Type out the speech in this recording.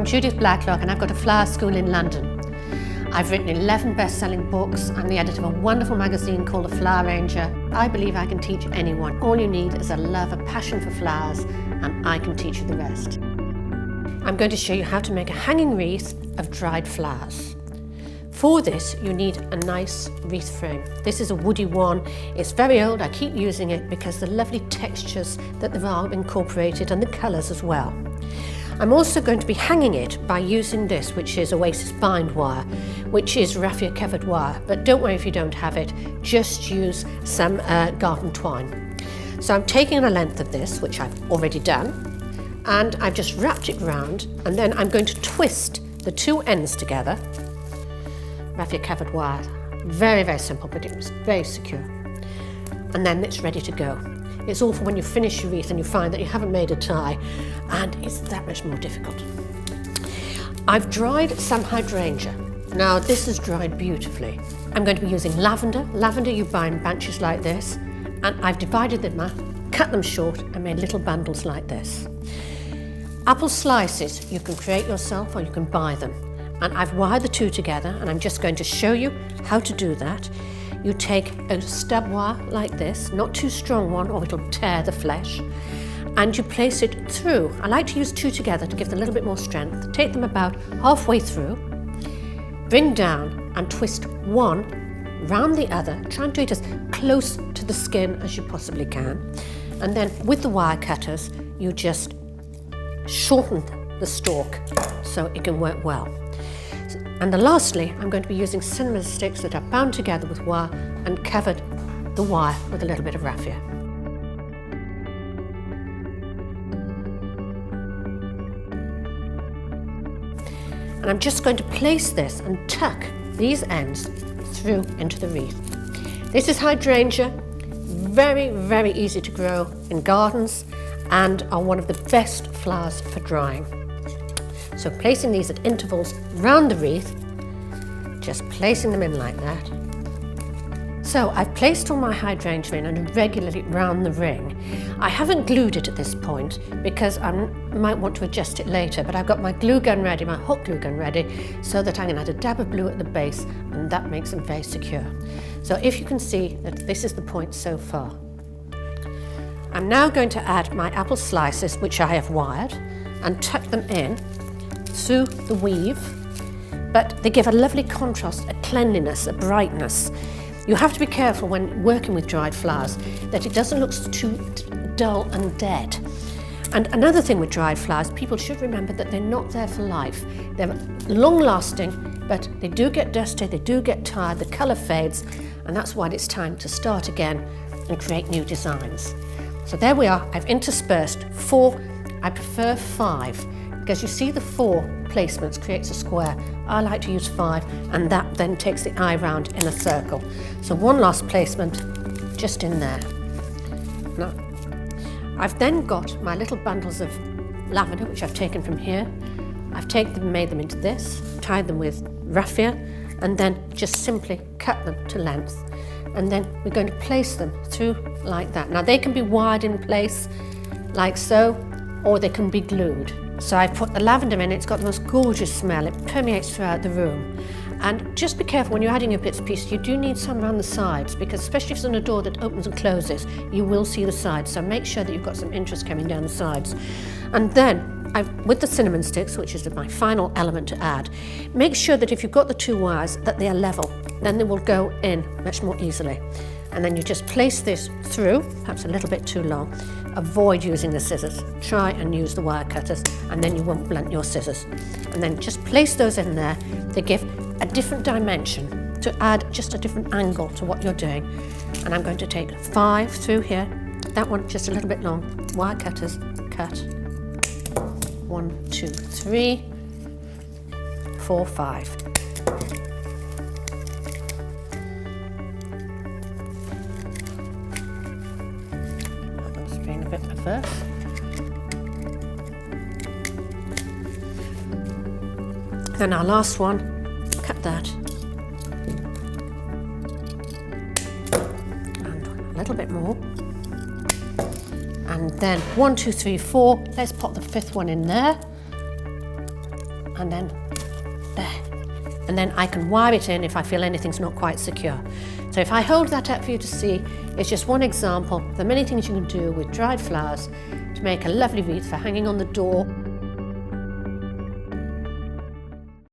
Judith Blacklock and I've got a flower school in London. I've written 11 best-selling books. I'm the editor of a wonderful magazine called The Flower Ranger. I believe I can teach anyone. All you need is a love, a passion for flowers, and I can teach you the rest. I'm going to show you how to make a hanging wreath of dried flowers. For this, you need a nice wreath frame. This is a woody one. It's very old. I keep using it because the lovely textures that there are incorporated and the colours as well. I'm also going to be hanging it by using this, which is Oasis bind wire, which is raffia covered wire. But don't worry if you don't have it, just use some garden twine. So I'm taking a length of this, which I've already done, and I've just wrapped it round, and then I'm going to twist the two ends together. Raffia covered wire, very, very simple, but it's very secure. And then it's ready to go. It's all for when you finish your wreath and you find that you haven't made a tie, and it's that much more difficult. I've dried some hydrangea. Now this is dried beautifully. I'm going to be using lavender. Lavender you buy in bunches like this, and I've divided them up, cut them short and made little bundles like this. Apple slices you can create yourself or you can buy them. And I've wired the two together, and I'm just going to show you how to do that. You take a stub wire like this, not too strong one or it'll tear the flesh, and you place it through. I like to use two together to give them a little bit more strength. Take them about halfway through, bring down and twist one round the other. Try and do it as close to the skin as you possibly can. And then with the wire cutters, you just shorten the stalk so it can work well. And lastly, I'm going to be using cinnamon sticks that are bound together with wire and covered the wire with a little bit of raffia. And I'm just going to place this and tuck these ends through into the wreath. This is hydrangea, very, very easy to grow in gardens and are one of the best flowers for drying. So placing these at intervals round the wreath, just placing them in like that. So I've placed all my hydrangea in and regularly round the ring. I haven't glued it at this point because I might want to adjust it later, but I've got my glue gun ready, my hot glue gun ready, so that I can add a dab of blue at the base, and that makes them very secure. So if you can see that this is the point so far. I'm now going to add my apple slices, which I have wired, and tuck them in through the weave, but they give a lovely contrast, a cleanliness, a brightness. You have to be careful when working with dried flowers that it doesn't look too dull and dead. And another thing with dried flowers, people should remember that they're not there for life. They're long-lasting, but they do get dusty, they do get tired, the colour fades, and that's why it's time to start again and create new designs. So there we are. I've interspersed 4, I prefer 5, because you see the 4 placements creates a square. I like to use 5, and that then takes the eye round in a circle. So one last placement just in there. Now, I've then got my little bundles of lavender, which I've taken from here. I've made them into this, tied them with raffia, and then just simply cut them to length. And then we're going to place them through like that. Now they can be wired in place like so, or they can be glued. So I've put the lavender in, it's got the most gorgeous smell, it permeates throughout the room. And just be careful when you're adding your bits and pieces, you do need some around the sides, because especially if it's on a door that opens and closes, you will see the sides. So make sure that you've got some interest coming down the sides. And then, with the cinnamon sticks, which is my final element to add, make sure that if you've got the 2 wires, that they are level. Then they will go in much more easily. And then you just place this through, perhaps a little bit too long. Avoid using the scissors. Try and use the wire cutters, and then you won't blunt your scissors. And then just place those in there to give a different dimension, to add just a different angle to what you're doing. And I'm going to take 5 through here. That one just a little bit long. Wire cutters, cut. 1, 2, 3, 4, 5. A bit first. Then our last one, cut that, and a little bit more, and then 1, 2, 3, 4. Let's pop the 5th one in there, and then there. And then I can wire it in if I feel anything's not quite secure. So if I hold that up for you to see, it's just one example. There are many things you can do with dried flowers to make a lovely wreath for hanging on the door.